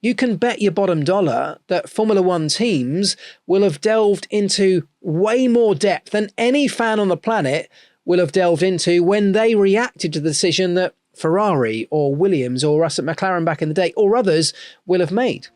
you can bet your bottom dollar that Formula One teams will have delved into way more depth than any fan on the planet will have delved into when they reacted to the decision that Ferrari or Williams or us at McLaren back in the day or others will have made.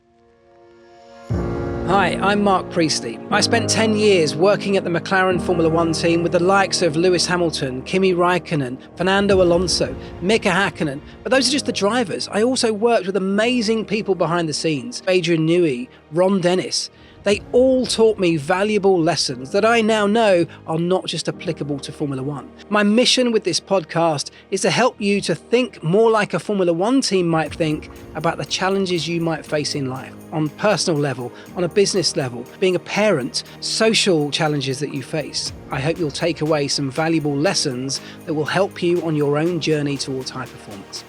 Hi, I'm Mark Priestley. I spent 10 years working at the McLaren Formula One team with the likes of Lewis Hamilton, Kimi Raikkonen, Fernando Alonso, Mika Hakkinen. But those are just the drivers. I also worked with amazing people behind the scenes. Adrian Newey, Ron Dennis. They all taught me valuable lessons that I now know are not just applicable to Formula One. My mission with this podcast is to help you to think more like a Formula One team might think about the challenges you might face in life, on a personal level, on a business level, being a parent, social challenges that you face. I hope you'll take away some valuable lessons that will help you on your own journey towards high performance.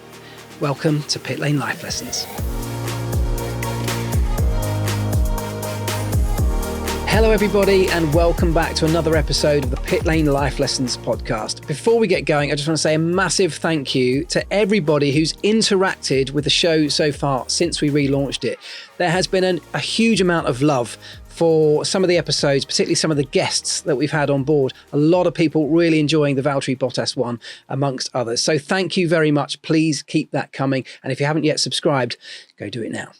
Welcome to Pitlane Life Lessons. Hello everybody and welcome back to another episode of the Pitlane Life Lessons Podcast. Before we get going, I just want to say a massive thank you to everybody who's interacted with the show so far since we relaunched it. There has been a huge amount of love for some of the episodes, particularly some of the guests that we've had on board. A lot of people really enjoying the Valtteri Bottas one, amongst others. So thank you very much. Please keep that coming. And if you haven't yet subscribed, go do it now.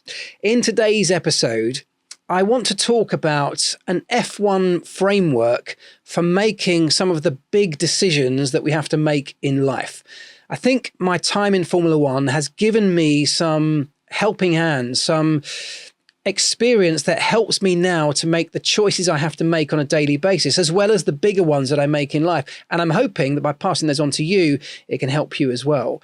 In today's episode, I want to talk about an F1 framework for making some of the big decisions that we have to make in life. I think my time in Formula One has given me some helping hands, some experience that helps me now to make the choices I have to make on a daily basis, as well as the bigger ones that I make in life. And I'm hoping that by passing those on to you, it can help you as well.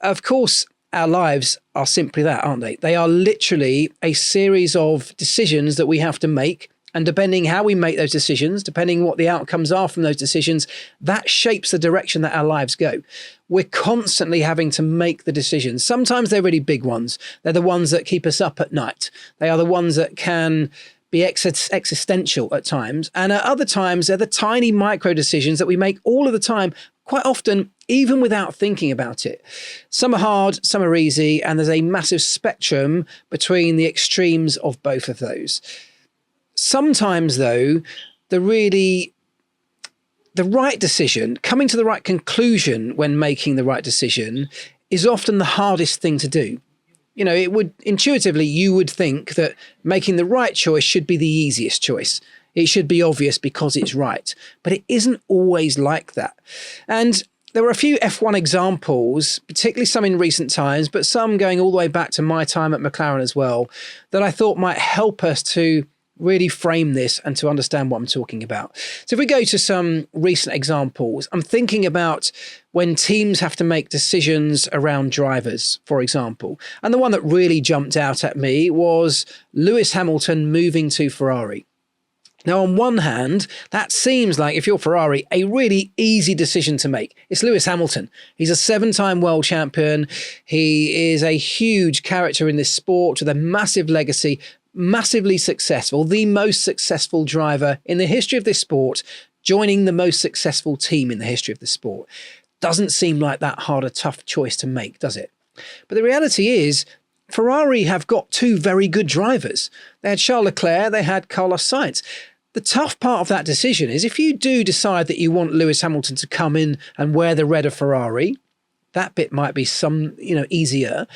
Of course, our lives are simply that, aren't they? They are literally a series of decisions that we have to make. And depending how we make those decisions, depending what the outcomes are from those decisions, that shapes the direction that our lives go. We're constantly having to make the decisions. Sometimes they're really big ones. They're the ones that keep us up at night. They are the ones that can be existential at times. And at other times, they're the tiny micro decisions that we make all of the time, quite often, even without thinking about it. Some are hard, some are easy, and there's a massive spectrum between the extremes of both of those. Sometimes, though, the right decision, coming to the right conclusion when making the right decision, is often the hardest thing to do. You know, it would intuitively, you would think that making the right choice should be the easiest choice. It should be obvious because it's right, but it isn't always like that. And there were a few F1 examples, particularly some in recent times, but some going all the way back to my time at McLaren as well, that I thought might help us to really frame this and to understand what I'm talking about. So if we go to some recent examples, I'm thinking about when teams have to make decisions around drivers, for example. And the one that really jumped out at me was Lewis Hamilton moving to Ferrari. Now, on one hand, that seems like, if you're Ferrari, a really easy decision to make. It's Lewis Hamilton. He's a 7-time world champion. He is a huge character in this sport with a massive legacy, massively successful, the most successful driver in the history of this sport, joining the most successful team in the history of the sport. Doesn't seem like that hard a tough choice to make, does it? But the reality is, Ferrari have got two very good drivers. They had Charles Leclerc, they had Carlos Sainz. The tough part of that decision is if you do decide that you want Lewis Hamilton to come in and wear the red of Ferrari, that bit might be easier.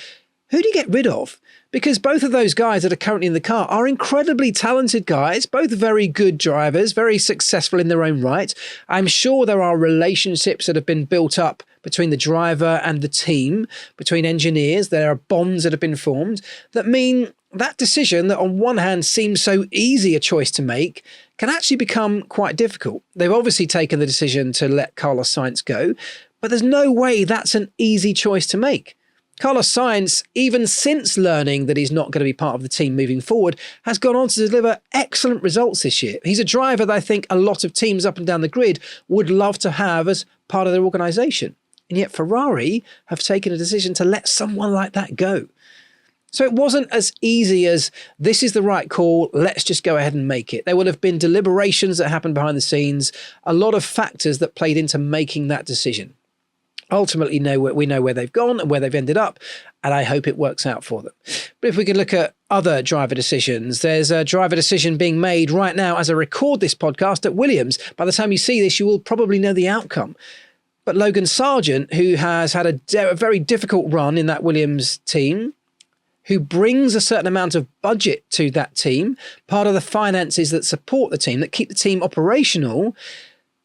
Who do you get rid of? Because both of those guys that are currently in the car are incredibly talented guys, both very good drivers, very successful in their own right. I'm sure there are relationships that have been built up between the driver and the team, between engineers. There are bonds that have been formed that mean that decision that on one hand seems so easy a choice to make can actually become quite difficult. They've obviously taken the decision to let Carlos Sainz go, but there's no way that's an easy choice to make. Carlos Sainz, even since learning that he's not going to be part of the team moving forward, has gone on to deliver excellent results this year. He's a driver that I think a lot of teams up and down the grid would love to have as part of their organisation. And yet Ferrari have taken a decision to let someone like that go. So it wasn't as easy as, this is the right call, let's just go ahead and make it. There will have been deliberations that happened behind the scenes, a lot of factors that played into making that decision. Ultimately, we know where they've gone and where they've ended up, and I hope it works out for them. But if we can look at other driver decisions. There's a driver decision being made right now as I record this podcast at Williams. By the time you see this, you will probably know the outcome. But Logan Sargent, who has had a very difficult run in that Williams team, who brings a certain amount of budget to that team, part of the finances that support the team, that keep the team operational,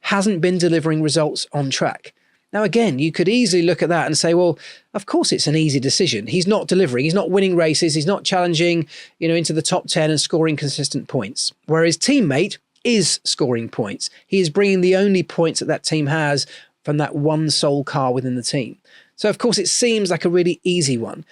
hasn't been delivering results on track. Now, again, you could easily look at that and say, well, of course it's an easy decision. He's not delivering. He's not winning races. He's not challenging, into the top 10 and scoring consistent points. Whereas teammate is scoring points. He is bringing the only points that team has from that one sole car within the team. So, of course, it seems like a really easy one.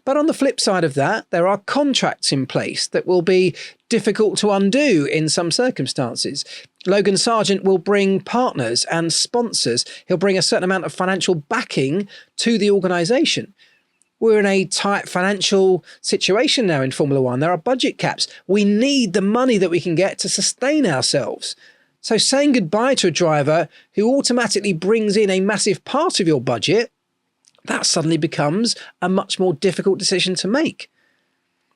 But on the flip side of that, there are contracts in place that will be difficult to undo in some circumstances. Logan Sargent will bring partners and sponsors. He'll bring a certain amount of financial backing to the organisation. We're in a tight financial situation now in Formula One. There are budget caps. We need the money that we can get to sustain ourselves. So saying goodbye to a driver who automatically brings in a massive part of your budget, that suddenly becomes a much more difficult decision to make.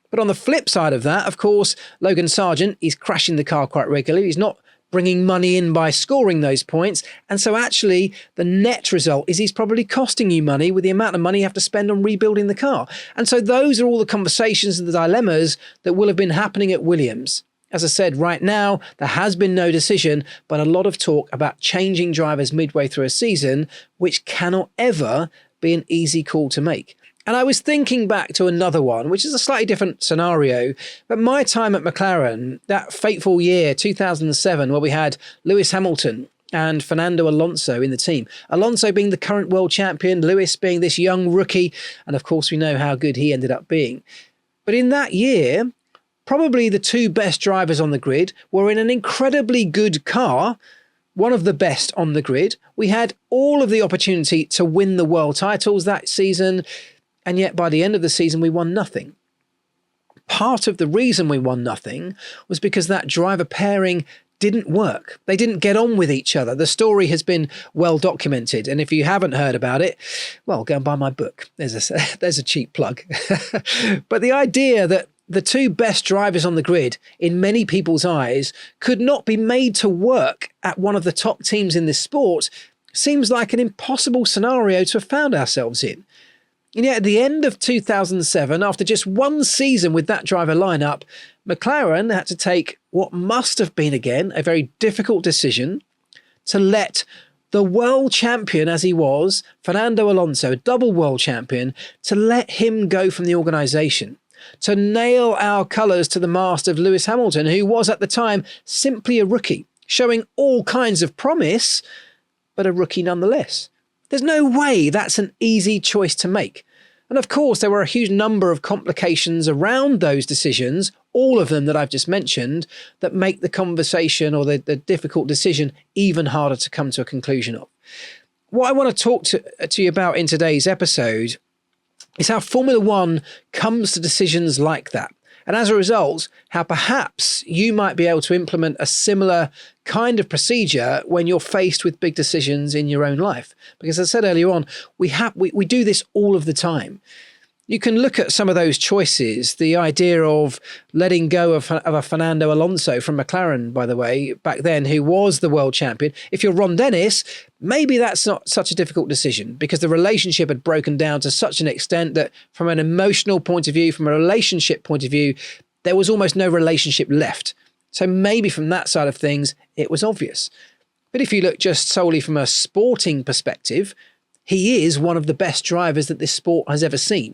But on the flip side of that, of course, Logan Sargent is crashing the car quite regularly. He's not bringing money in by scoring those points. And so actually the net result is he's probably costing you money with the amount of money you have to spend on rebuilding the car. And so those are all the conversations and the dilemmas that will have been happening at Williams. As I said, right now, there has been no decision, but a lot of talk about changing drivers midway through a season, which cannot ever be an easy call to make. And I was thinking back to another one, which is a slightly different scenario, but my time at McLaren, that fateful year, 2007, where we had Lewis Hamilton and Fernando Alonso in the team. Alonso being the current world champion, Lewis being this young rookie, and of course we know how good he ended up being. But in that year, probably the two best drivers on the grid were in an incredibly good car, one of the best on the grid. We had all of the opportunity to win the world titles that season, and yet by the end of the season, we won nothing. Part of the reason we won nothing was because that driver pairing didn't work. They didn't get on with each other. The story has been well documented. And if you haven't heard about it, well, go and buy my book. There's a cheap plug. But the idea that the two best drivers on the grid, in many people's eyes, could not be made to work at one of the top teams in this sport seems like an impossible scenario to have found ourselves in. And yet at the end of 2007, after just one season with that driver lineup, McLaren had to take what must have been, again, a very difficult decision to let the world champion as he was, Fernando Alonso, a double world champion, to let him go from the organisation, to nail our colours to the mast of Lewis Hamilton, who was at the time simply a rookie, showing all kinds of promise, but a rookie nonetheless. There's no way that's an easy choice to make. And of course, there were a huge number of complications around those decisions, all of them that I've just mentioned, that make the conversation or the difficult decision even harder to come to a conclusion of. What I want to talk to you about in today's episode is how Formula One comes to decisions like that. And as a result, how perhaps you might be able to implement a similar kind of procedure when you're faced with big decisions in your own life. Because as I said earlier on, we do this all of the time. You can look at some of those choices, the idea of letting go of a Fernando Alonso from McLaren, by the way, back then, who was the world champion. If you're Ron Dennis, maybe that's not such a difficult decision because the relationship had broken down to such an extent that from an emotional point of view, from a relationship point of view, there was almost no relationship left. So maybe from that side of things, it was obvious. But if you look just solely from a sporting perspective, he is one of the best drivers that this sport has ever seen.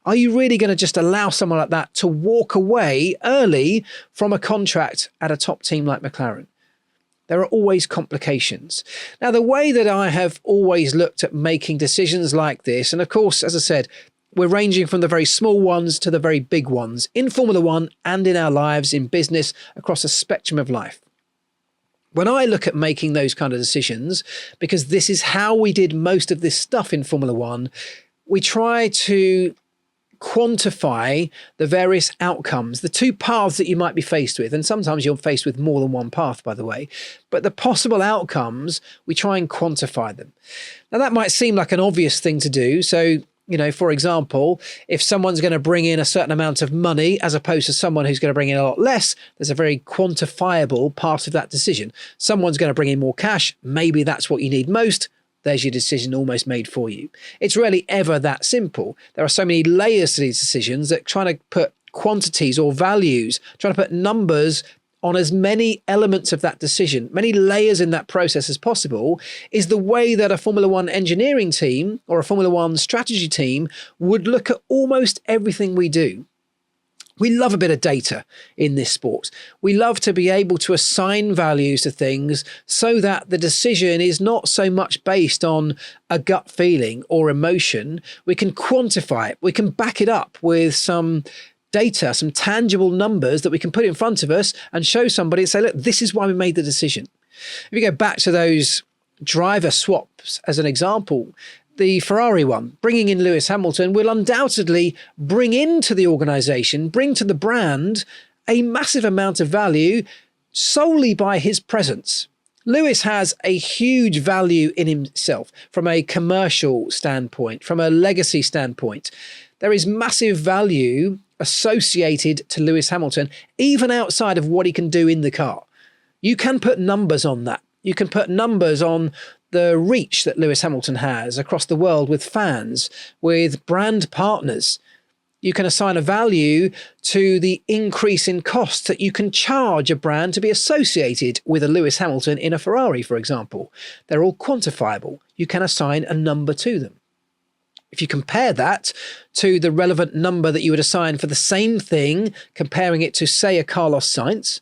Are you really going to just allow someone like that to walk away early from a contract at a top team like McLaren? There are always complications. Now, the way that I have always looked at making decisions like this, and of course, as I said, we're ranging from the very small ones to the very big ones in Formula One and in our lives, in business, across a spectrum of life. When I look at making those kind of decisions, because this is how we did most of this stuff in Formula One, we try to quantify the various outcomes, the two paths that you might be faced with. And sometimes you're faced with more than one path, by the way. But the possible outcomes, we try and quantify them. Now, that might seem like an obvious thing to do. So For example, if someone's going to bring in a certain amount of money as opposed to someone who's going to bring in a lot less, there's a very quantifiable part of that decision. Someone's going to bring in more cash. Maybe that's what you need most. There's your decision almost made for you. It's rarely ever that simple. There are so many layers to these decisions that trying to put quantities or values, trying to put numbers on as many elements of that decision, many layers in that process as possible, is the way that a Formula One engineering team or a Formula One strategy team would look at almost everything we do. We love a bit of data in this sport. We love to be able to assign values to things so that the decision is not so much based on a gut feeling or emotion. We can quantify it. We can back it up with some data, some tangible numbers that we can put in front of us and show somebody and say, look, this is why we made the decision. If you go back to those driver swaps as an example, the Ferrari one, bringing in Lewis Hamilton will undoubtedly bring into the organization, bring to the brand a massive amount of value solely by his presence. Lewis has a huge value in himself from a commercial standpoint, from a legacy standpoint. There is massive value associated to Lewis Hamilton, even outside of what he can do in the car. You can put numbers on that. You can put numbers on the reach that Lewis Hamilton has across the world with fans, with brand partners. You can assign a value to the increase in costs that you can charge a brand to be associated with a Lewis Hamilton in a Ferrari, for example. They're all quantifiable. You can assign a number to them. If you compare that to the relevant number that you would assign for the same thing, comparing it to, say, a Carlos Sainz,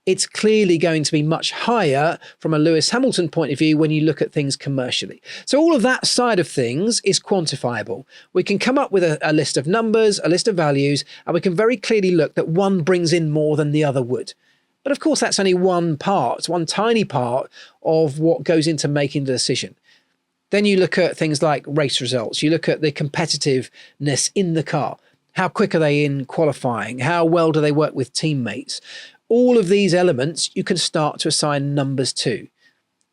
it's clearly going to be much higher from a Lewis Hamilton point of view when you look at things commercially. So all of that side of things is quantifiable. We can come up with a list of numbers, a list of values, and we can very clearly look that one brings in more than the other would. But of course, that's only one part, one tiny part of what goes into making the decision. Then you look at things like race results. You look at the competitiveness in the car. How quick are they in qualifying? How well do they work with teammates? All of these elements you can start to assign numbers to.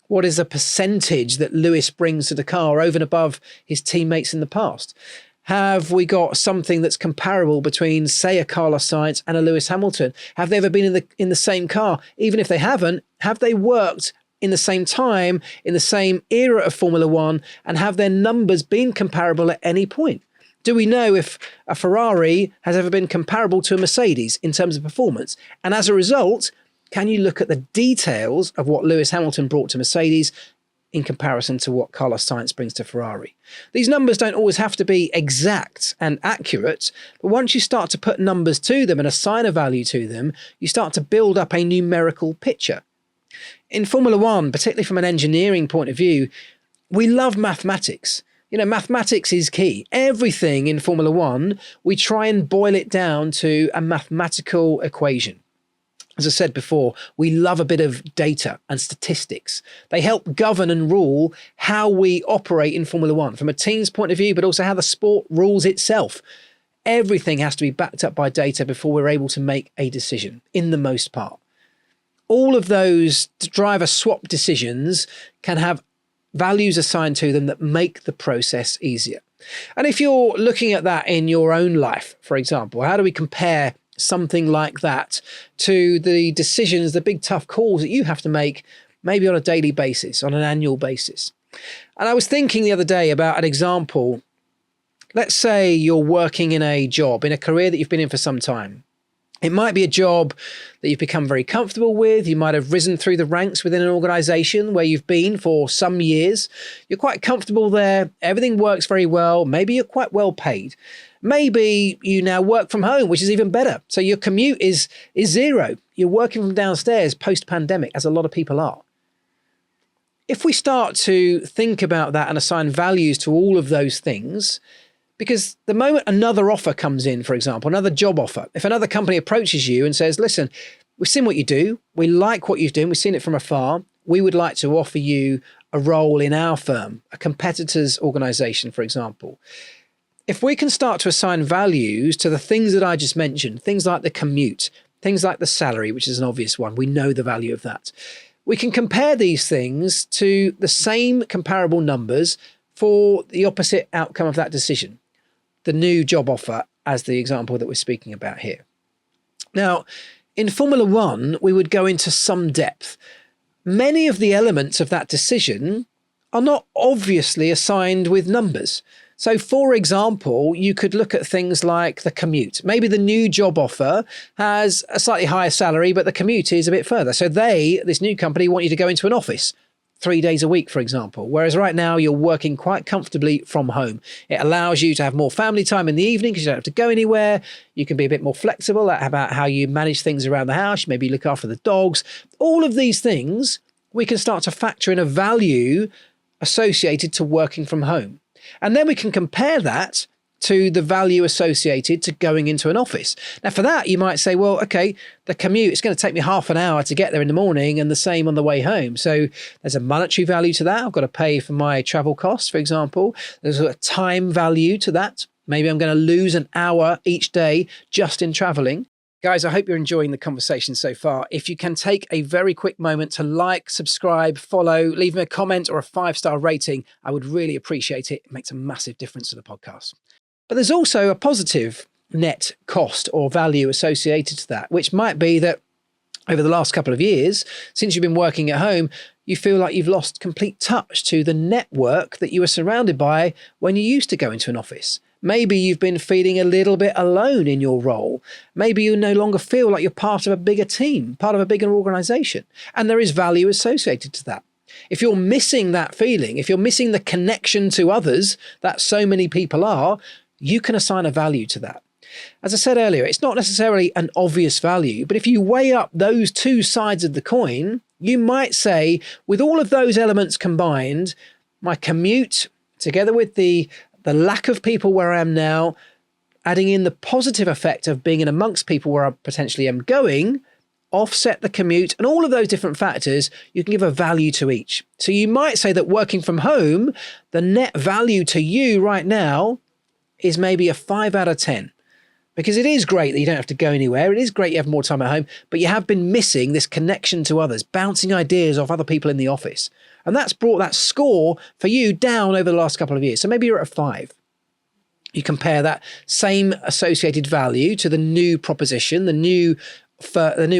What is the percentage that Lewis brings to the car over and above his teammates in the past? Have we got something that's comparable between, say, a Carlos Sainz and a Lewis Hamilton? Have they ever been in the same car? Even if they haven't, have they worked in the same time, in the same era of Formula One, and have their numbers been comparable at any point? Do we know if a Ferrari has ever been comparable to a Mercedes in terms of performance? And as a result, can you look at the details of what Lewis Hamilton brought to Mercedes in comparison to what Carlos Sainz brings to Ferrari? These numbers don't always have to be exact and accurate, but once you start to put numbers to them and assign a value to them, you start to build up a numerical picture. In Formula One, particularly from an engineering point of view, we love mathematics. Mathematics is key. Everything in Formula One, we try and boil it down to a mathematical equation. As I said before, we love a bit of data and statistics. They help govern and rule how we operate in Formula One from a team's point of view, but also how the sport rules itself. Everything has to be backed up by data before we're able to make a decision, in the most part. All of those driver swap decisions can have values assigned to them that make the process easier. And if you're looking at that in your own life, for example, how do we compare something like that to the decisions, the big tough calls that you have to make maybe on a daily basis, on an annual basis? And I was thinking the other day about an example. Let's say you're working in a job, in a career that you've been in for some time. It might be a job that you've become very comfortable with. You might have risen through the ranks within an organization where you've been for some years. You're quite comfortable there. Everything works very well. Maybe you're quite well paid. Maybe you now work from home, which is even better. So your commute is zero. You're working from downstairs post-pandemic, as a lot of people are. If we start to think about that and assign values to all of those things, because the moment another offer comes in, for example, another job offer, if another company approaches you and says, listen, we've seen what you do, we like what you're doing, we've seen it from afar, we would like to offer you a role in our firm, a competitor's organization, for example. If we can start to assign values to the things that I just mentioned, things like the commute, things like the salary, which is an obvious one, we know the value of that. We can compare these things to the same comparable numbers for the opposite outcome of that decision, the new job offer, as the example that we're speaking about here. Now, in Formula One, we would go into some depth. Many of the elements of that decision are not obviously assigned with numbers. So, for example, you could look at things like the commute. Maybe the new job offer has a slightly higher salary, but the commute is a bit further. So this new company, want you to go into an office 3 days a week, for example. Whereas right now you're working quite comfortably from home. It allows you to have more family time in the evening because you don't have to go anywhere. You can be a bit more flexible about how you manage things around the house. Maybe look after the dogs. All of these things, we can start to factor in a value associated to working from home. And then we can compare that to the value associated to going into an office. Now, for that, you might say, well, okay, the commute, it's going to take me half an hour to get there in the morning and the same on the way home. So there's a monetary value to that. I've got to pay for my travel costs, for example. There's a time value to that. Maybe I'm going to lose an hour each day just in traveling. Guys, I hope you're enjoying the conversation so far. If you can take a very quick moment to like, subscribe, follow, leave me a comment or a 5-star rating, I would really appreciate it. It makes a massive difference to the podcast. But there's also a positive net cost or value associated to that, which might be that over the last couple of years, since you've been working at home, you feel like you've lost complete touch to the network that you were surrounded by when you used to go into an office. Maybe you've been feeling a little bit alone in your role. Maybe you no longer feel like you're part of a bigger team, part of a bigger organization. And there is value associated to that. If you're missing that feeling, if you're missing the connection to others that so many people are, you can assign a value to that. As I said earlier, it's not necessarily an obvious value, but if you weigh up those two sides of the coin, you might say, with all of those elements combined, my commute, together with the lack of people where I am now, adding in the positive effect of being in amongst people where I potentially am going, offset the commute, and all of those different factors, you can give a value to each. So you might say that working from home, the net value to you right now is maybe a 5 out of 10. Because it is great that you don't have to go anywhere. It is great you have more time at home, but you have been missing this connection to others, bouncing ideas off other people in the office. And that's brought that score for you down over the last couple of years. So maybe you're at a 5. You compare that same associated value to the new proposition, the new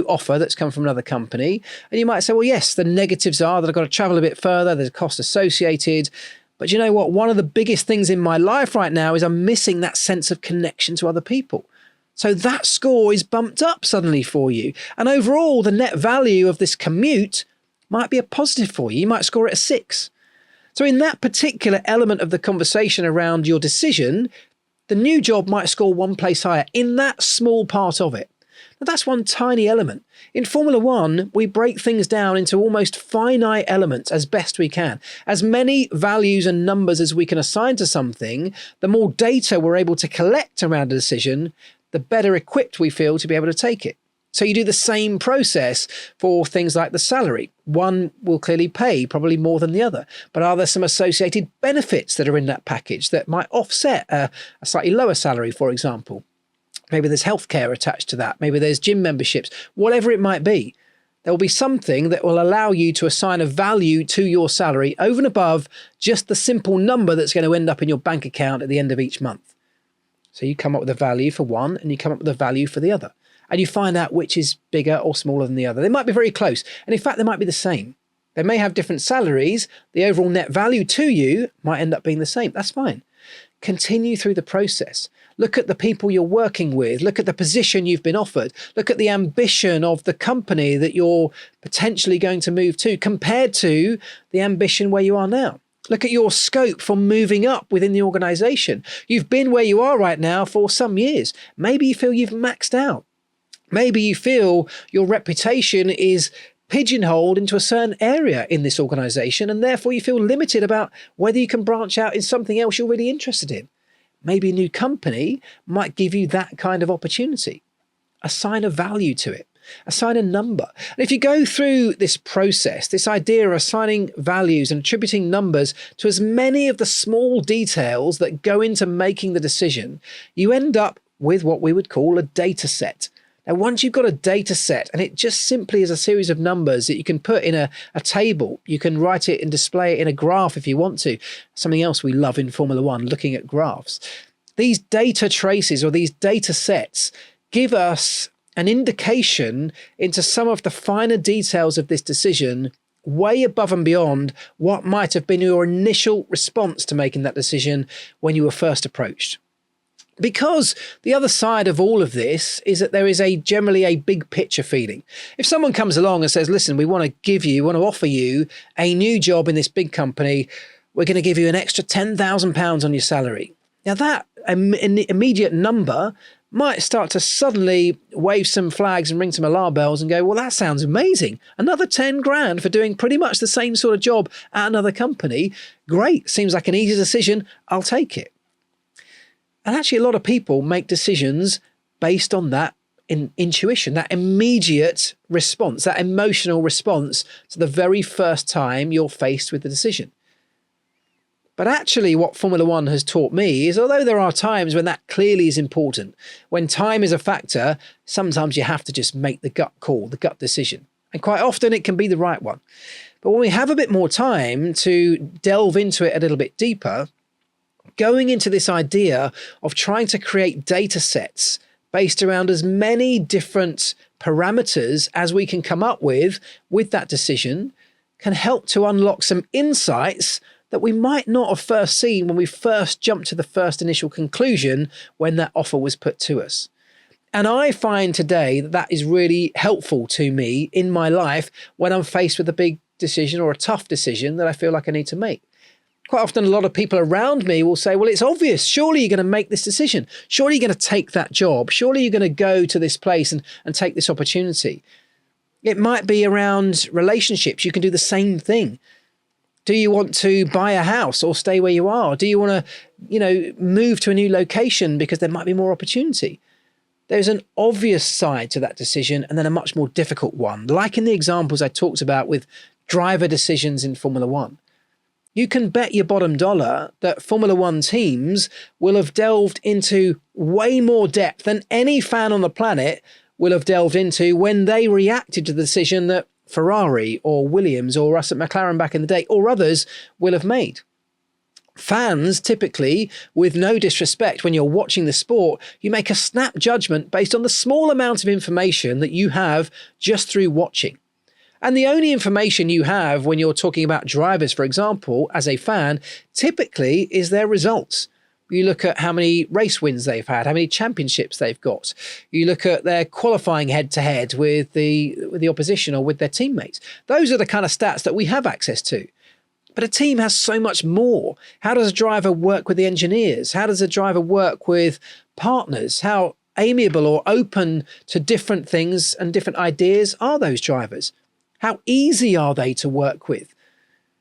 offer that's come from another company. And you might say, well, yes, the negatives are that I've got to travel a bit further. There's a cost associated. But you know what? One of the biggest things in my life right now is I'm missing that sense of connection to other people. So that score is bumped up suddenly for you. And overall, the net value of this commute might be a positive for you. You might score it a 6. So in that particular element of the conversation around your decision, the new job might score 1 place higher in that small part of it. Now, that's one tiny element. In Formula One, we break things down into almost finite elements as best we can. As many values and numbers as we can assign to something, the more data we're able to collect around a decision, the better equipped we feel to be able to take it. So you do the same process for things like the salary. One will clearly pay probably more than the other, but are there some associated benefits that are in that package that might offset a slightly lower salary, for example? Maybe there's healthcare attached to that. Maybe there's gym memberships, whatever it might be. There will be something that will allow you to assign a value to your salary over and above just the simple number that's going to end up in your bank account at the end of each month. So you come up with a value for one and you come up with a value for the other. And you find out which is bigger or smaller than the other. They might be very close. And in fact, they might be the same. They may have different salaries. The overall net value to you might end up being the same. That's fine. Continue through the process. Look at the people you're working with. Look at the position you've been offered. Look at the ambition of the company that you're potentially going to move to compared to the ambition where you are now. Look at your scope for moving up within the organization. You've been where you are right now for some years. Maybe you feel you've maxed out. Maybe you feel your reputation is pigeonholed into a certain area in this organization, and therefore you feel limited about whether you can branch out in something else you're really interested in. Maybe a new company might give you that kind of opportunity. Assign a value to it. Assign a number. And if you go through this process, this idea of assigning values and attributing numbers to as many of the small details that go into making the decision, you end up with what we would call a data set. Now, once you've got a data set, and it just simply is a series of numbers that you can put in a table, you can write it and display it in a graph if you want to. Something else we love in Formula One, looking at graphs. These data traces or these data sets give us an indication into some of the finer details of this decision, way above and beyond what might have been your initial response to making that decision when you were first approached. Because the other side of all of this is that there is generally a big picture feeling. If someone comes along and says, listen, we want to offer you a new job in this big company, we're going to give you an extra £10,000 on your salary. Now that immediate number might start to suddenly wave some flags and ring some alarm bells and go, well, that sounds amazing. Another 10 grand for doing pretty much the same sort of job at another company. Great. Seems like an easy decision. I'll take it. And actually, a lot of people make decisions based on that intuition, that immediate response, that emotional response to the very first time you're faced with the decision. But actually, what Formula One has taught me is, although there are times when that clearly is important, when time is a factor, sometimes you have to just make the gut call, the gut decision. And quite often it can be the right one. But when we have a bit more time to delve into it a little bit deeper, going into this idea of trying to create data sets based around as many different parameters as we can come up with that decision can help to unlock some insights that we might not have first seen when we first jumped to the first initial conclusion when that offer was put to us. And I find today that is really helpful to me in my life when I'm faced with a big decision or a tough decision that I feel like I need to make. Quite often, a lot of people around me will say, well, it's obvious. Surely you're going to make this decision. Surely you're going to take that job. Surely you're going to go to this place and take this opportunity. It might be around relationships. You can do the same thing. Do you want to buy a house or stay where you are? Do you want to, move to a new location because there might be more opportunity? There's an obvious side to that decision and then a much more difficult one, like in the examples I talked about with driver decisions in Formula One. You can bet your bottom dollar that Formula One teams will have delved into way more depth than any fan on the planet will have delved into when they reacted to the decision that Ferrari or Williams or us at McLaren back in the day or others will have made. Fans typically, with no disrespect, when you're watching the sport, you make a snap judgment based on the small amount of information that you have just through watching. And the only information you have when you're talking about drivers, for example, as a fan, typically is their results. You look at how many race wins they've had, how many championships they've got. You look at their qualifying head-to-head with the opposition or with their teammates. Those are the kind of stats that we have access to. But a team has so much more. How does a driver work with the engineers? How does a driver work with partners? How amiable or open to different things and different ideas are those drivers? How easy are they to work with?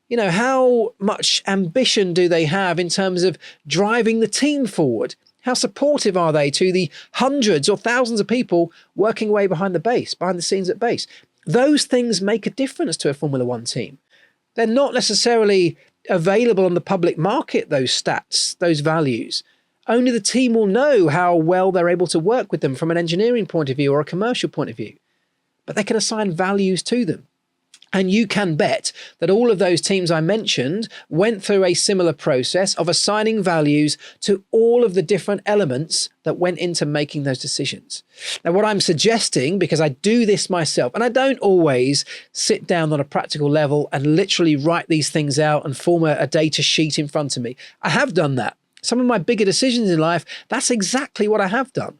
How much ambition do they have in terms of driving the team forward? How supportive are they to the hundreds or thousands of people working away behind the scenes at base? Those things make a difference to a Formula One team. They're not necessarily available on the public market, those stats, those values. Only the team will know how well they're able to work with them from an engineering point of view or a commercial point of view. But they can assign values to them. And you can bet that all of those teams I mentioned went through a similar process of assigning values to all of the different elements that went into making those decisions. Now, what I'm suggesting, because I do this myself, and I don't always sit down on a practical level and literally write these things out and form a data sheet in front of me. I have done that. Some of my bigger decisions in life, that's exactly what I have done.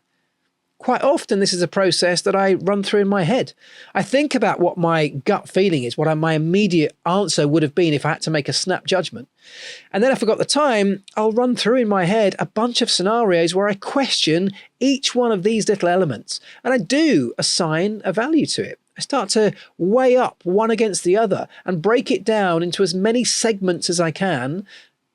Quite often, this is a process that I run through in my head. I think about what my gut feeling is, what my immediate answer would have been if I had to make a snap judgment. And then if I got the time, I'll run through in my head a bunch of scenarios where I question each one of these little elements. And I do assign a value to it. I start to weigh up one against the other and break it down into as many segments as I can,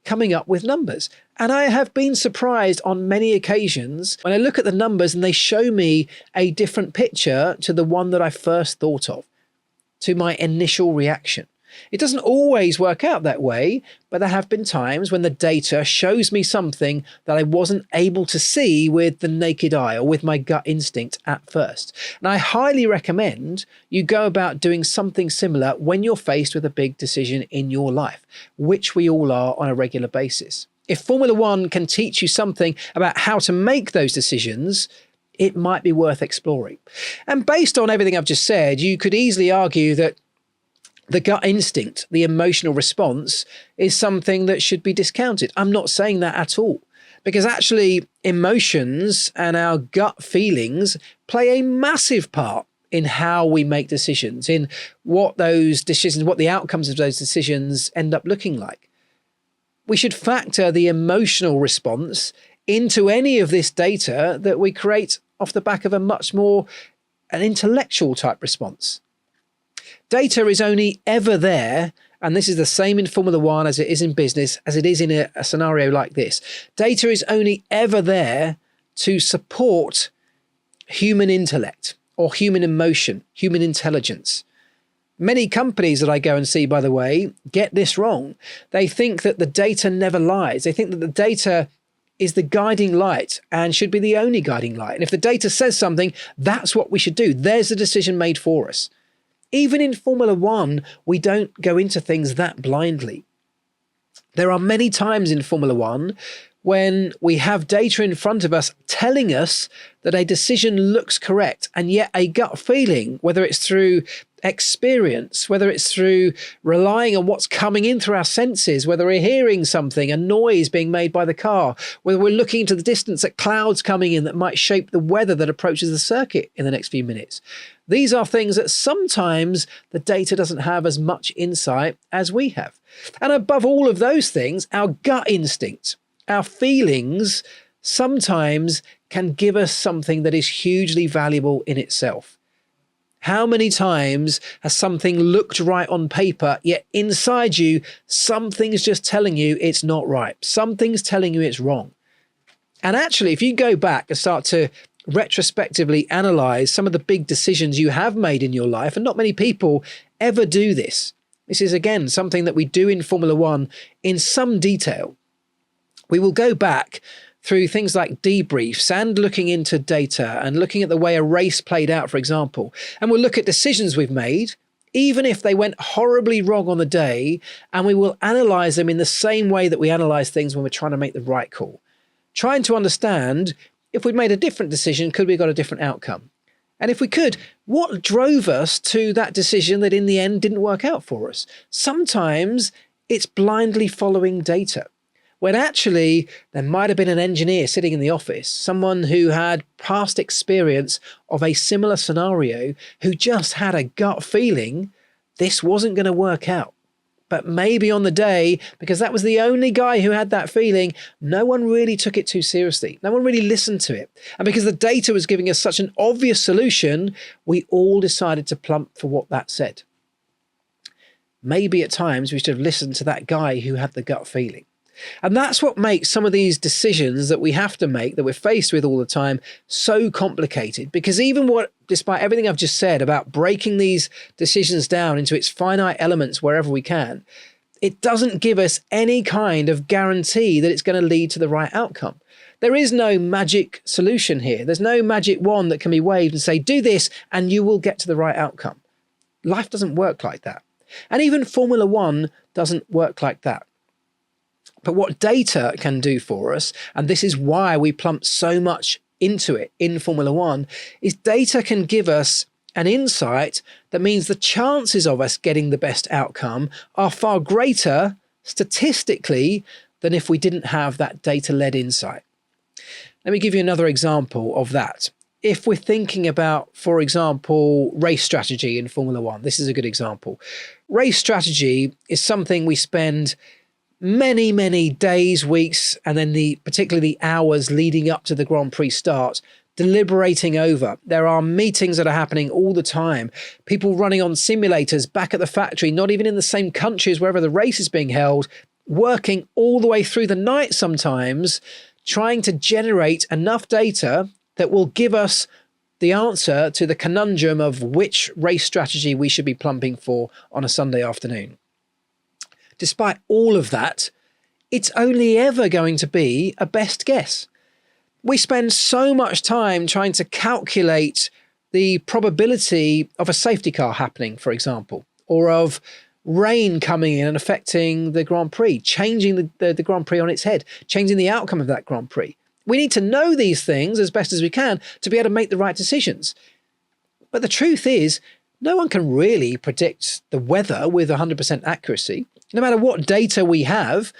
coming up with numbers. And I have been surprised on many occasions when I look at the numbers and they show me a different picture to the one that I first thought of, to my initial reaction. It doesn't always work out that way, but there have been times when the data shows me something that I wasn't able to see with the naked eye or with my gut instinct at first. And I highly recommend you go about doing something similar when you're faced with a big decision in your life, which we all are on a regular basis. If Formula One can teach you something about how to make those decisions, it might be worth exploring. And based on everything I've just said, you could easily argue that the gut instinct, the emotional response, is something that should be discounted. I'm not saying that at all, because actually emotions and our gut feelings play a massive part in how we make decisions, in what those decisions, what the outcomes of those decisions end up looking like. We should factor the emotional response into any of this data that we create off the back of a much more an intellectual type response. Data is only ever there, and this is the same in Formula One as it is in business, as it is in a scenario like this. Data is only ever there to support human intellect or human emotion, human intelligence. Many companies that I go and see, by the way, get this wrong. They think that the data never lies. They think that the data is the guiding light and should be the only guiding light. And if the data says something, that's what we should do. There's the decision made for us. Even in Formula One, we don't go into things that blindly. There are many times in Formula One when we have data in front of us telling us that a decision looks correct, and yet a gut feeling, whether it's through experience, whether it's through relying on what's coming in through our senses, whether we're hearing something, a noise being made by the car, whether we're looking into the distance at clouds coming in that might shape the weather that approaches the circuit in the next few minutes. These are things that sometimes the data doesn't have as much insight as we have. And above all of those things, our gut instinct, our feelings sometimes can give us something that is hugely valuable in itself. How many times has something looked right on paper, yet inside you, something's just telling you it's not right. Something's telling you it's wrong. And actually, if you go back and start to retrospectively analyze some of the big decisions you have made in your life, and not many people ever do this. This is, again, something that we do in Formula One in some detail. We will go back through things like debriefs and looking into data and looking at the way a race played out, for example. And we'll look at decisions we've made, even if they went horribly wrong on the day, and we will analyze them in the same way that we analyze things when we're trying to make the right call. Trying to understand, if we'd made a different decision, could we have got a different outcome? And if we could, what drove us to that decision that in the end didn't work out for us? Sometimes it's blindly following data, when actually there might have been an engineer sitting in the office, someone who had past experience of a similar scenario, who just had a gut feeling this wasn't going to work out. But maybe on the day, because that was the only guy who had that feeling, no one really took it too seriously. No one really listened to it. And because the data was giving us such an obvious solution, we all decided to plump for what that said. Maybe at times we should have listened to that guy who had the gut feeling. And that's what makes some of these decisions that we have to make, that we're faced with all the time, so complicated. Because despite everything I've just said about breaking these decisions down into its finite elements wherever we can, it doesn't give us any kind of guarantee that it's going to lead to the right outcome. There is no magic solution here. There's no magic wand that can be waved and say, do this and you will get to the right outcome. Life doesn't work like that. And even Formula One doesn't work like that. But what data can do for us, and this is why we plump so much into it in Formula One, is data can give us an insight that means the chances of us getting the best outcome are far greater statistically than if we didn't have that data-led insight. Let me give you another example of that. If we're thinking about, for example, race strategy in Formula One, this is a good example. Race strategy is something we spend many days, weeks, and then particularly the hours leading up to the Grand Prix start, deliberating over. There are meetings that are happening all the time. People running on simulators back at the factory, not even in the same countries wherever the race is being held, working all the way through the night sometimes, trying to generate enough data that will give us the answer to the conundrum of which race strategy we should be plumping for on a Sunday afternoon. despite all of that, it's only ever going to be a best guess. We spend so much time trying to calculate the probability of a safety car happening, for example, or of rain coming in and affecting the Grand Prix, changing the Grand Prix on its head, changing the outcome of that Grand Prix. We need to know these things as best as we can to be able to make the right decisions. But the truth is, no one can really predict the weather with 100% accuracy. No matter what data we have,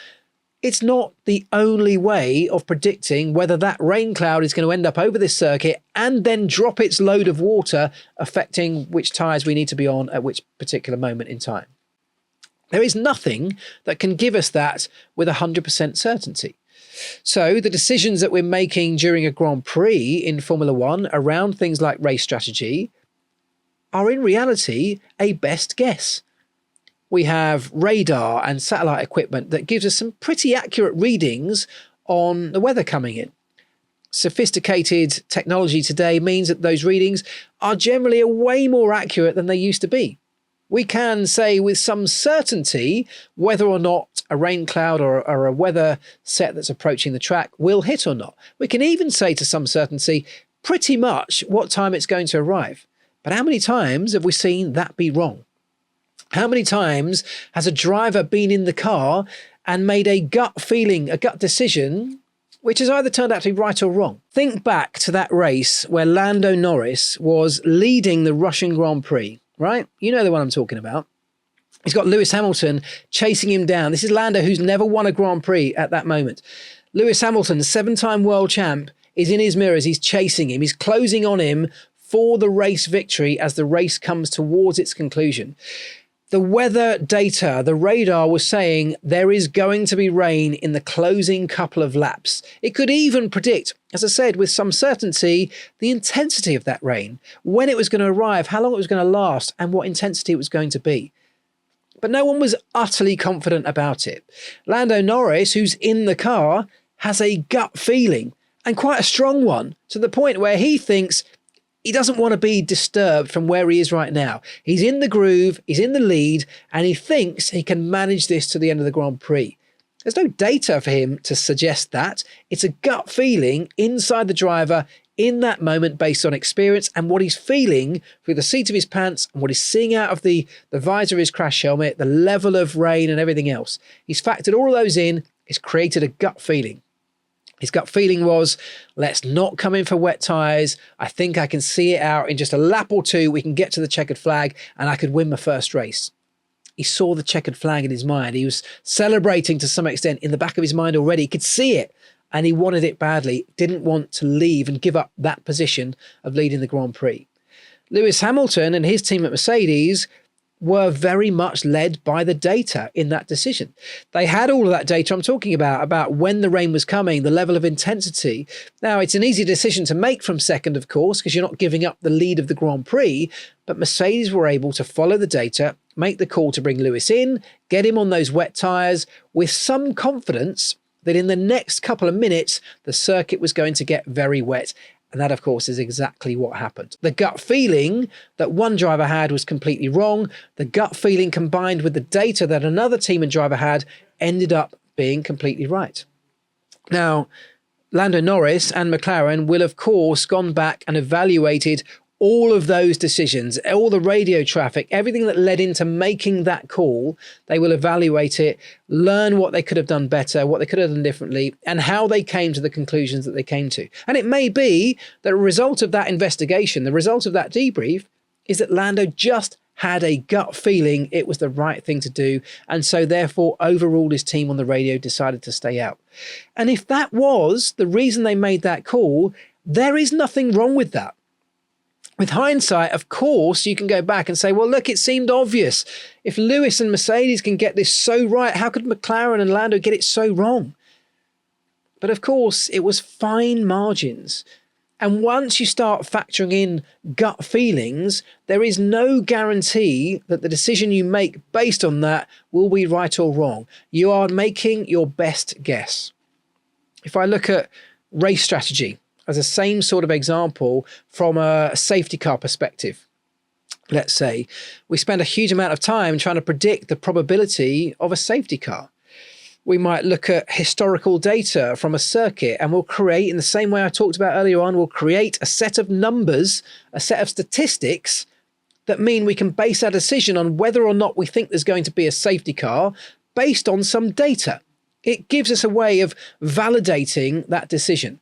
it's not the only way of predicting whether that rain cloud is going to end up over this circuit and then drop its load of water, affecting which tyres we need to be on at which particular moment in time. There is nothing that can give us that with 100% certainty. So the decisions that we're making during a Grand Prix in Formula One around things like race strategy are in reality a best guess. We have radar and satellite equipment that gives us some pretty accurate readings on the weather coming in. Sophisticated technology today means that those readings are generally way more accurate than they used to be. We can say with some certainty whether or not a rain cloud or a weather set that's approaching the track will hit or not. We can even say to some certainty pretty much what time it's going to arrive. But how many times have we seen that be wrong? How many times has a driver been in the car and made a gut feeling, a gut decision, which has either turned out to be right or wrong? Think back to that race where Lando Norris was leading the Russian Grand Prix, right? You know the one I'm talking about. He's got Lewis Hamilton chasing him down. This is Lando, who's never won a Grand Prix at that moment. Lewis Hamilton, 7-time world champ, is in his mirrors. He's chasing him. He's closing on him for the race victory as the race comes towards its conclusion. The weather data, the radar was saying there is going to be rain in the closing couple of laps. It could even predict, as I said, with some certainty, the intensity of that rain, when it was going to arrive, how long it was going to last, and what intensity it was going to be. But no one was utterly confident about it. Lando Norris, who's in the car, has a gut feeling, and quite a strong one, to the point where he thinks he doesn't want to be disturbed from where he is right now. He's in the groove, he's in the lead, and he thinks he can manage this to the end of the Grand Prix. There's no data for him to suggest that. It's a gut feeling inside the driver in that moment based on experience and what he's feeling through the seat of his pants and what he's seeing out of the visor of his crash helmet, the level of rain and everything else. He's factored all of those in. It's created a gut feeling. His gut feeling was, let's not come in for wet tyres. I think I can see it out in just a lap or two. We can get to the checkered flag and I could win my first race. He saw the checkered flag in his mind. He was celebrating to some extent in the back of his mind already. He could see it and he wanted it badly. Didn't want to leave and give up that position of leading the Grand Prix. Lewis Hamilton and his team at Mercedes were very much led by the data in that decision. They had all of that data I'm talking about when the rain was coming, the level of intensity. Now, it's an easy decision to make from second, of course, because you're not giving up the lead of the Grand Prix, but Mercedes were able to follow the data, make the call to bring Lewis in, get him on those wet tyres with some confidence that in the next couple of minutes, the circuit was going to get very wet. And that, of course, is exactly what happened. The gut feeling that one driver had was completely wrong. The gut feeling combined with the data that another team and driver had ended up being completely right. Now, Lando Norris and McLaren will, of course, gone back and evaluated all of those decisions, all the radio traffic, everything that led into making that call. They will evaluate it, learn what they could have done better, what they could have done differently, and how they came to the conclusions that they came to. And it may be that a result of that investigation, the result of that debrief, is that Lando just had a gut feeling it was the right thing to do, and so therefore overruled his team on the radio, decided to stay out. And if that was the reason they made that call, there is nothing wrong with that. With hindsight, of course, you can go back and say, well, look, it seemed obvious. If Lewis and Mercedes can get this so right, how could McLaren and Lando get it so wrong? But of course, it was fine margins. And once you start factoring in gut feelings, there is no guarantee that the decision you make based on that will be right or wrong. You are making your best guess. If I look at race strategy as a same sort of example from a safety car perspective, let's say, we spend a huge amount of time trying to predict the probability of a safety car. We might look at historical data from a circuit and we'll create, in the same way I talked about earlier on, we'll create a set of numbers, a set of statistics that mean we can base our decision on whether or not we think there's going to be a safety car based on some data. It gives us a way of validating that decision.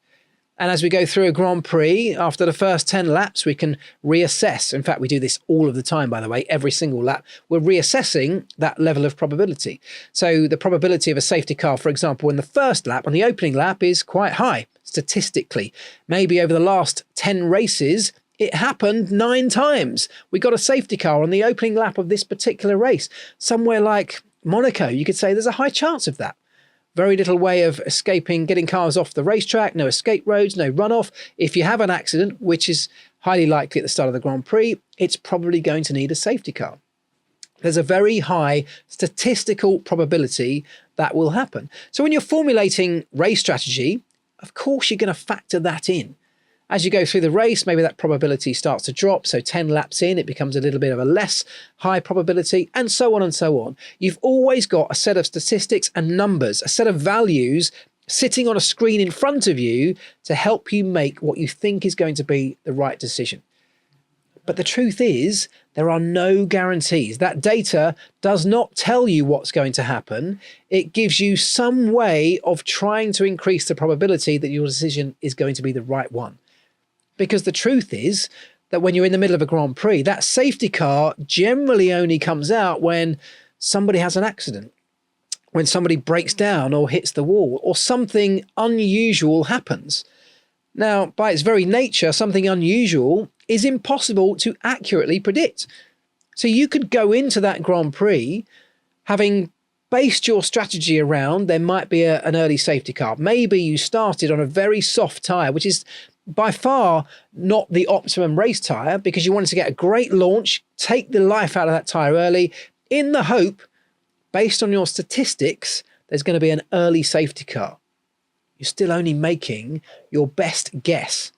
And as we go through a Grand Prix, after the first 10 laps, we can reassess. In fact, we do this all of the time, by the way, every single lap. We're reassessing that level of probability. So the probability of a safety car, for example, in the first lap, on the opening lap, is quite high statistically. Maybe over the last 10 races, it happened 9 times. We got a safety car on the opening lap of this particular race. Somewhere like Monaco, you could say there's a high chance of that. Very little way of escaping, getting cars off the racetrack, no escape roads, no runoff. If you have an accident, which is highly likely at the start of the Grand Prix, it's probably going to need a safety car. There's a very high statistical probability that will happen. So when you're formulating race strategy, of course, you're going to factor that in. As you go through the race, maybe that probability starts to drop. So 10 laps in, it becomes a little bit of a less high probability, and so on and so on. You've always got a set of statistics and numbers, a set of values sitting on a screen in front of you to help you make what you think is going to be the right decision. But the truth is, there are no guarantees. That data does not tell you what's going to happen. It gives you some way of trying to increase the probability that your decision is going to be the right one. Because the truth is that when you're in the middle of a Grand Prix, that safety car generally only comes out when somebody has an accident, when somebody breaks down or hits the wall, or something unusual happens. Now, by its very nature, something unusual is impossible to accurately predict. So you could go into that Grand Prix having based your strategy around there might be an early safety car. Maybe you started on a very soft tyre, which is by far not the optimum race tyre, because you wanted to get a great launch, take the life out of that tyre early, in the hope, based on your statistics, there's going to be an early safety car. You're still only making your best guess,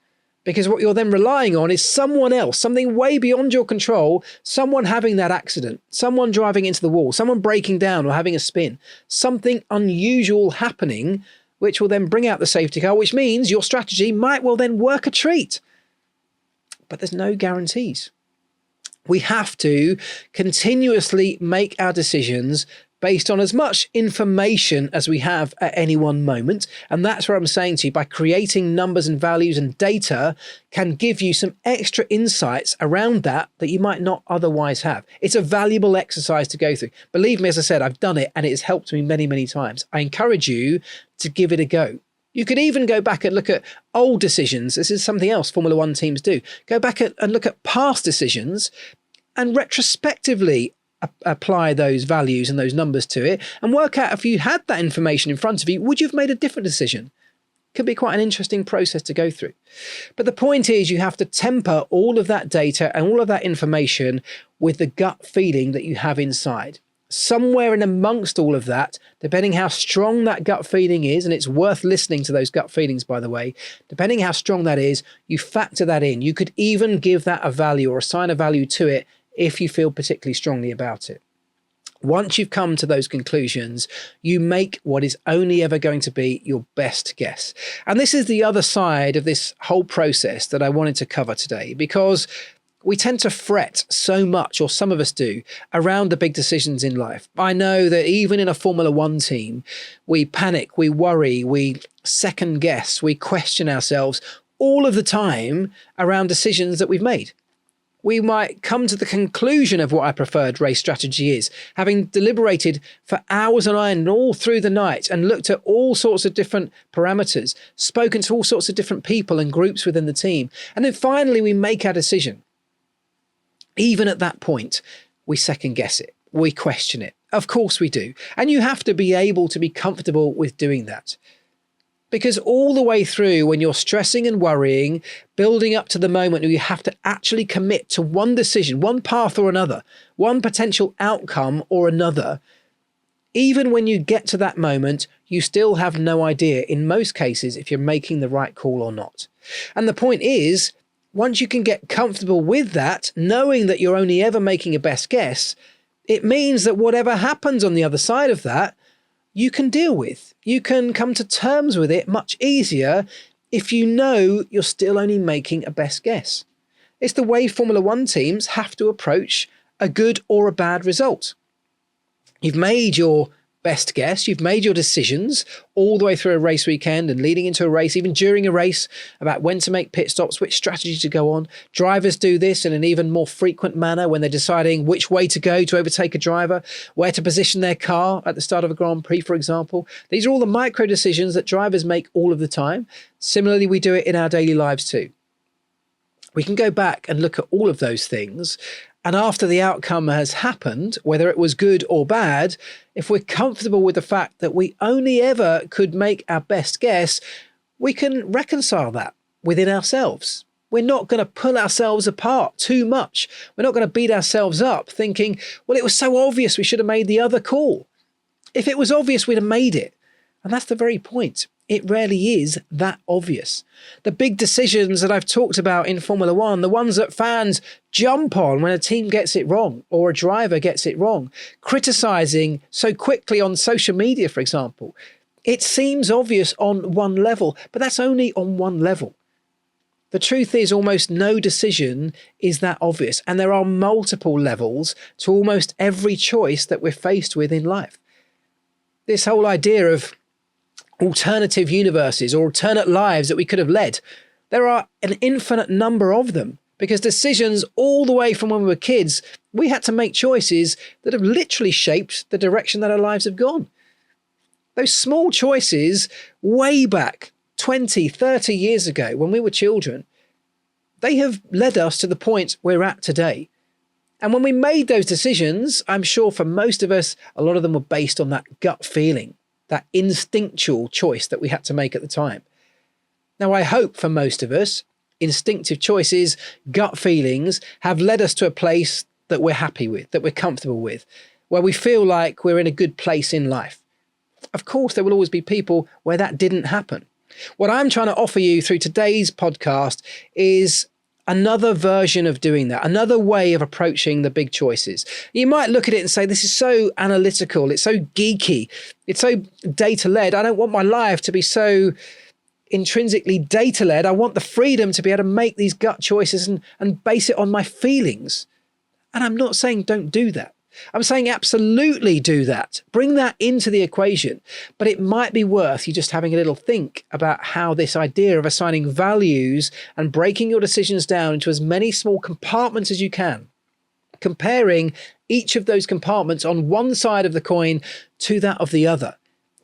because what you're then relying on is someone else, something way beyond your control, someone having that accident, someone driving into the wall, someone breaking down or having a spin, something unusual happening, which will then bring out the safety car, which means your strategy might well then work a treat. But there's no guarantees. We have to continuously make our decisions based on as much information as we have at any one moment. And that's what I'm saying to you, by creating numbers and values and data can give you some extra insights around that you might not otherwise have. It's a valuable exercise to go through. Believe me, as I said, I've done it and it has helped me many, many times. I encourage you to give it a go. You could even go back and look at old decisions. This is something else Formula One teams do. Go back and look at past decisions and retrospectively apply those values and those numbers to it and work out, if you had that information in front of you, would you have made a different decision? Could be quite an interesting process to go through. But the point is, you have to temper all of that data and all of that information with the gut feeling that you have inside. Somewhere in amongst all of that, depending how strong that gut feeling is, and it's worth listening to those gut feelings, by the way, depending how strong that is, you factor that in. You could even give that a value or assign a value to it if you feel particularly strongly about it. Once you've come to those conclusions, you make what is only ever going to be your best guess. And this is the other side of this whole process that I wanted to cover today, because we tend to fret so much, or some of us do, around the big decisions in life. I know that even in a Formula One team, we panic, we worry, we second guess, we question ourselves all of the time around decisions that we've made. We might come to the conclusion of what our preferred race strategy is, having deliberated for hours on end all through the night and looked at all sorts of different parameters, spoken to all sorts of different people and groups within the team. And then finally, we make our decision. Even at that point, we second guess it. We question it. Of course we do. And you have to be able to be comfortable with doing that. Because all the way through, when you're stressing and worrying, building up to the moment where you have to actually commit to one decision, one path or another, one potential outcome or another, even when you get to that moment, you still have no idea, in most cases, if you're making the right call or not. And the point is, Once you can get comfortable with that, knowing that you're only ever making a best guess, it means that whatever happens on the other side of that, you can deal with. You can come to terms with it much easier if you know you're still only making a best guess. It's the way Formula One teams have to approach a good or a bad result. You've made your best guess, you've made your decisions all the way through a race weekend and leading into a race, even during a race, about when to make pit stops, which strategy to go on. Drivers do this in an even more frequent manner when they're deciding which way to go to overtake a driver, where to position their car at the start of a Grand Prix, for example. These are all the micro decisions that drivers make all of the time. Similarly, we do it in our daily lives too. We can go back and look at all of those things, and after the outcome has happened, whether it was good or bad, if we're comfortable with the fact that we only ever could make our best guess, we can reconcile that within ourselves. We're not going to pull ourselves apart too much. We're not going to beat ourselves up thinking, well, it was so obvious we should have made the other call. If it was obvious, we'd have made it. And that's the very point. It rarely is that obvious. The big decisions that I've talked about in Formula One, the ones that fans jump on when a team gets it wrong or a driver gets it wrong, criticizing so quickly on social media, for example, it seems obvious on one level, but that's only on one level. The truth is almost no decision is that obvious, and there are multiple levels to almost every choice that we're faced with in life. This whole idea of alternative universes or alternate lives that we could have led. There are an infinite number of them because decisions all the way from when we were kids, we had to make choices that have literally shaped the direction that our lives have gone. Those small choices way back 20, 30 years ago when we were children, they have led us to the point we're at today. And when we made those decisions, I'm sure for most of us, a lot of them were based on that gut feeling, that instinctual choice that we had to make at the time. Now, I hope for most of us, instinctive choices, gut feelings have led us to a place that we're happy with, that we're comfortable with, where we feel like we're in a good place in life. Of course, there will always be people where that didn't happen. What I'm trying to offer you through today's podcast is another version of doing that, another way of approaching the big choices. You might look at it and say, this is so analytical, it's so geeky, it's so data-led. I don't want my life to be so intrinsically data-led. I want the freedom to be able to make these gut choices and base it on my feelings. And I'm not saying don't do that. I'm saying absolutely do that. Bring that into the equation. But it might be worth you just having a little think about how this idea of assigning values and breaking your decisions down into as many small compartments as you can, comparing each of those compartments on one side of the coin to that of the other,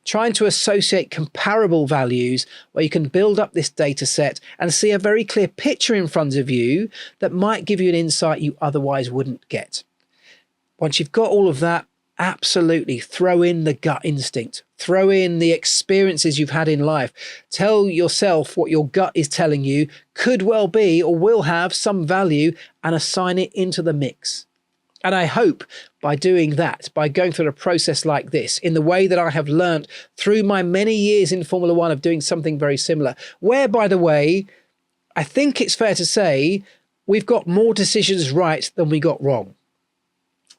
trying to associate comparable values where you can build up this data set and see a very clear picture in front of you that might give you an insight you otherwise wouldn't get. Once you've got all of that, absolutely throw in the gut instinct, throw in the experiences you've had in life. Tell yourself what your gut is telling you could well be or will have some value and assign it into the mix. And I hope by doing that, by going through a process like this, in the way that I have learned through my many years in Formula One of doing something very similar, where, by the way, I think it's fair to say we've got more decisions right than we got wrong.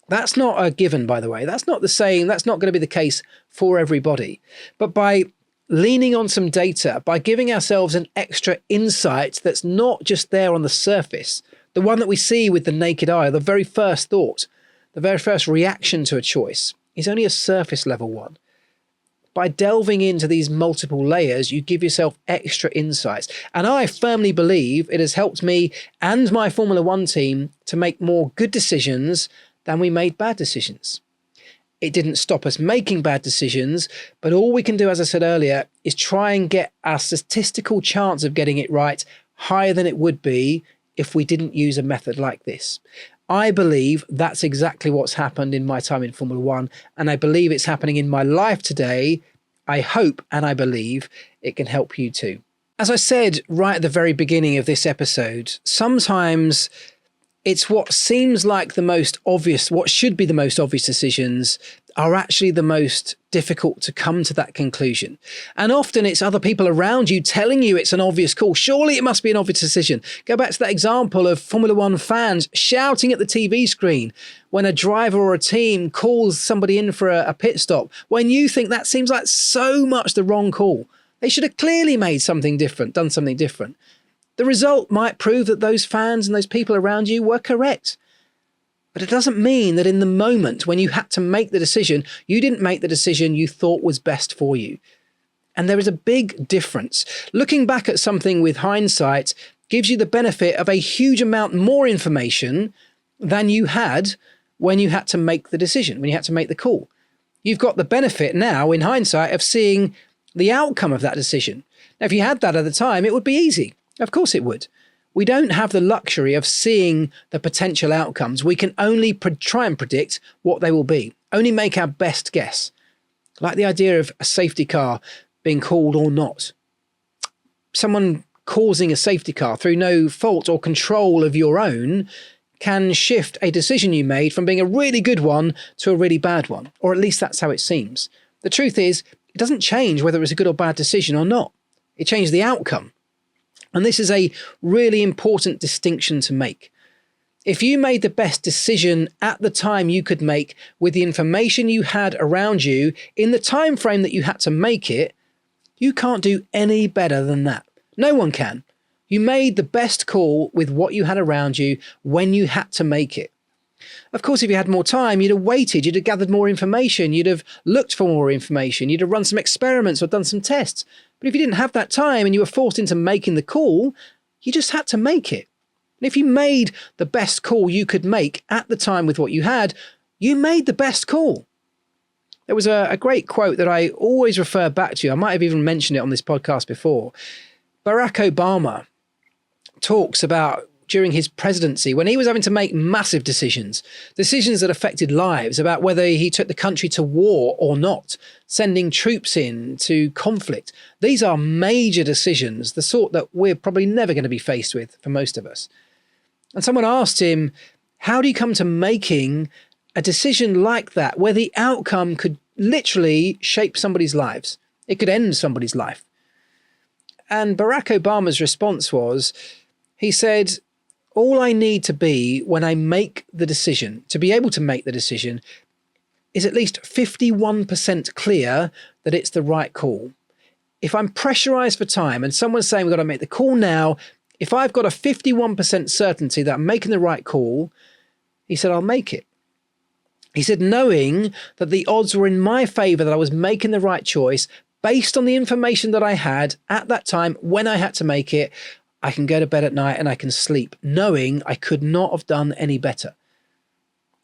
That's not a given, by the way. That's not the same. That's not going to be the case for everybody. But by leaning on some data, by giving ourselves an extra insight that's not just there on the surface, the one that we see with the naked eye, the very first thought, the very first reaction to a choice is only a surface level one. By delving into these multiple layers, you give yourself extra insights. And I firmly believe it has helped me and my Formula One team to make more good decisions than we made bad decisions. It didn't stop us making bad decisions, but all we can do, as I said earlier, is try and get our statistical chance of getting it right higher than it would be if we didn't use a method like this. I believe that's exactly what's happened in my time in Formula One, and I believe it's happening in my life today. I hope and I believe it can help you too. As I said right at the very beginning of this episode, sometimes it's what seems like the most obvious, what should be the most obvious decisions are actually the most difficult to come to that conclusion. And often it's other people around you telling you it's an obvious call. Surely it must be an obvious decision. Go back to that example of Formula One fans shouting at the TV screen when a driver or a team calls somebody in for a pit stop, when you think that seems like so much the wrong call. They should have clearly made something different, done something different. The result might prove that those fans and those people around you were correct. But it doesn't mean that in the moment when you had to make the decision, you didn't make the decision you thought was best for you. And there is a big difference. Looking back at something with hindsight gives you the benefit of a huge amount more information than you had when you had to make the decision, when you had to make the call. You've got the benefit now in hindsight of seeing the outcome of that decision. Now, if you had that at the time, it would be easy. Of course it would. We don't have the luxury of seeing the potential outcomes. We can only try and predict what they will be, only make our best guess. Like the idea of a safety car being called or not. Someone causing a safety car through no fault or control of your own can shift a decision you made from being a really good one to a really bad one, or at least that's how it seems. The truth is, it doesn't change whether it's a good or bad decision or not. It changes the outcome. And this is a really important distinction to make. If you made the best decision at the time you could make with the information you had around you in the time frame that you had to make it, you can't do any better than that. No one can. You made the best call with what you had around you when you had to make it. Of course, if you had more time, you'd have waited, you'd have gathered more information, you'd have looked for more information, you'd have run some experiments or done some tests. But if you didn't have that time and you were forced into making the call, you just had to make it. And if you made the best call you could make at the time with what you had, you made the best call. There was a great quote that I always refer back to. I might have even mentioned it on this podcast before. Barack Obama talks about during his presidency, when he was having to make massive decisions that affected lives, about whether he took the country to war or not, sending troops in to conflict. These are major decisions, the sort that we're probably never going to be faced with for most of us. And someone asked him, how do you come to making a decision like that, where the outcome could literally shape somebody's lives? It could end somebody's life. And Barack Obama's response was, he said, all I need to be when I make the decision, to be able to make the decision, is at least 51% clear that it's the right call. If I'm pressurized for time and someone's saying we've got to make the call now, if I've got a 51% certainty that I'm making the right call, he said, I'll make it. He said, knowing that the odds were in my favor, that I was making the right choice based on the information that I had at that time when I had to make it, I can go to bed at night and I can sleep, knowing I could not have done any better.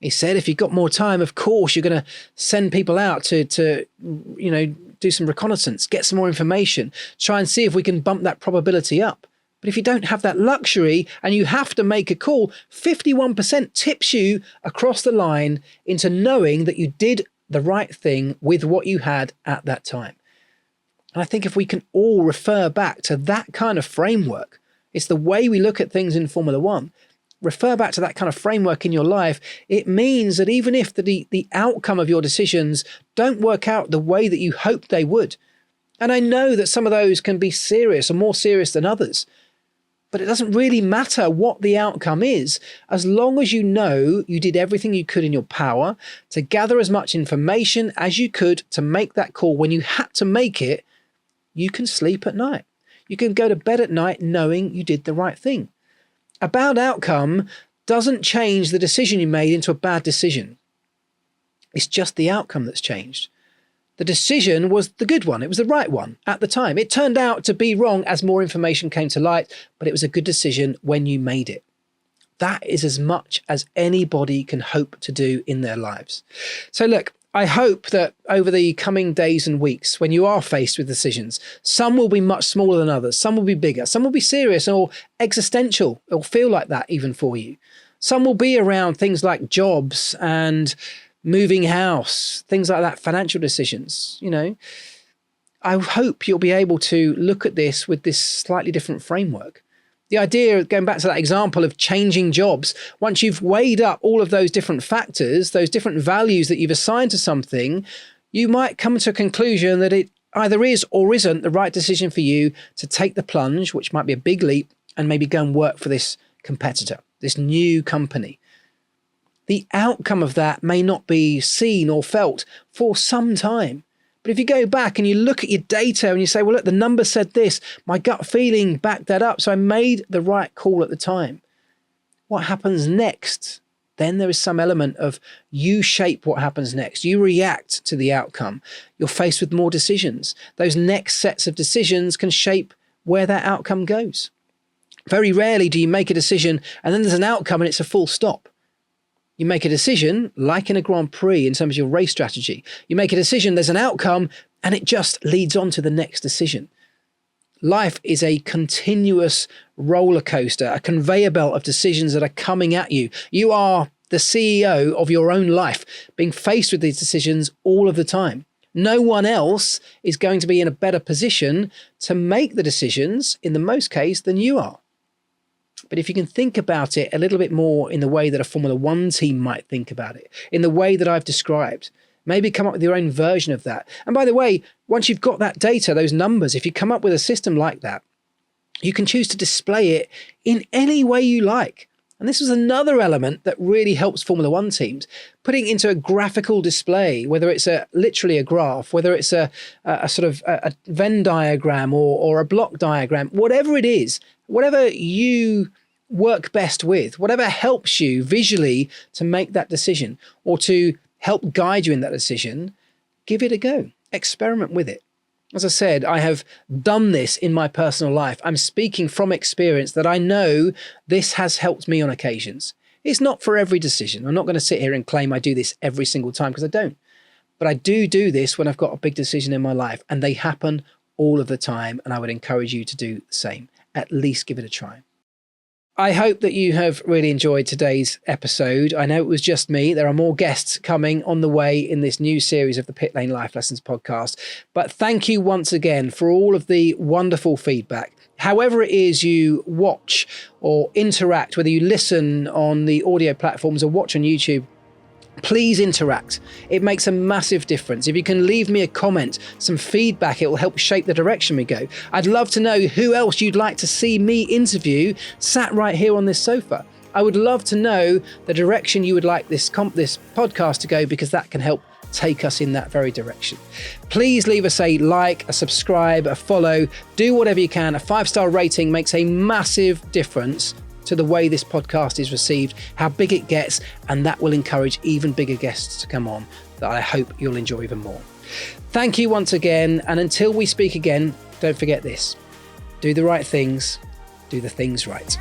He said, if you've got more time, of course, you're going to send people out to do some reconnaissance, get some more information, try and see if we can bump that probability up. But if you don't have that luxury and you have to make a call, 51% tips you across the line into knowing that you did the right thing with what you had at that time. And I think if we can all refer back to that kind of framework, it's the way we look at things in Formula One. Refer back to that kind of framework in your life. It means that even if the outcome of your decisions don't work out the way that you hoped they would, and I know that some of those can be serious or more serious than others, but it doesn't really matter what the outcome is, as long as you know you did everything you could in your power to gather as much information as you could to make that call when you had to make it, you can sleep at night. You can go to bed at night knowing you did the right thing. A bad outcome doesn't change the decision you made into a bad decision. It's just the outcome that's changed. The decision was the good one. It was the right one at the time. It turned out to be wrong as more information came to light, but it was a good decision when you made it. That is as much as anybody can hope to do in their lives. So look, I hope that over the coming days and weeks, when you are faced with decisions, some will be much smaller than others, some will be bigger, some will be serious or existential, or feel like that even for you. Some will be around things like jobs and moving house, things like that, financial decisions, I hope you'll be able to look at this with this slightly different framework. The idea, going back to that example of changing jobs, once you've weighed up all of those different factors, those different values that you've assigned to something, you might come to a conclusion that it either is or isn't the right decision for you to take the plunge, which might be a big leap, and maybe go and work for this competitor, this new company. The outcome of that may not be seen or felt for some time. But if you go back and you look at your data and you say, well, look, the number said this, my gut feeling backed that up, so I made the right call at the time. What happens next? Then there is some element of you shape what happens next. You react to the outcome. You're faced with more decisions. Those next sets of decisions can shape where that outcome goes. Very rarely do you make a decision and then there's an outcome and it's a full stop. You make a decision, like in a Grand Prix in terms of your race strategy. You make a decision, there's an outcome, and it just leads on to the next decision. Life is a continuous roller coaster, a conveyor belt of decisions that are coming at you. You are the CEO of your own life, being faced with these decisions all of the time. No one else is going to be in a better position to make the decisions, in the most case, than you are. But if you can think about it a little bit more in the way that a Formula One team might think about it, in the way that I've described, maybe come up with your own version of that. And by the way, once you've got that data, those numbers, if you come up with a system like that, you can choose to display it in any way you like. And this is another element that really helps Formula One teams, putting into a graphical display, whether it's literally a graph, whether it's a sort of a Venn diagram or a block diagram, whatever it is, whatever you work best with, whatever helps you visually to make that decision or to help guide you in that decision, give it a go. Experiment with it. As I said, I have done this in my personal life. I'm speaking from experience that I know this has helped me on occasions. It's not for every decision. I'm not going to sit here and claim I do this every single time because I don't. But I do this when I've got a big decision in my life, and they happen all of the time, and I would encourage you to do the same. At least give it a try. I hope that you have really enjoyed today's episode. I know it was just me. There are more guests coming on the way in this new series of the Pitlane Life Lessons podcast. But thank you once again for all of the wonderful feedback. However it is you watch or interact, whether you listen on the audio platforms or watch on YouTube, please interact. It makes a massive difference. If you can leave me a comment, some feedback, it will help shape the direction we go. I'd love to know who else you'd like to see me interview sat right here on this sofa. I would love to know the direction you would like this podcast to go, because that can help take us in that very direction. Please leave us a like, a subscribe, a follow, do whatever you can. A 5-star rating makes a massive difference to the way this podcast is received, how big it gets, and that will encourage even bigger guests to come on that I hope you'll enjoy even more. Thank you once again, and until we speak again, don't forget this: do the right things, do the things right.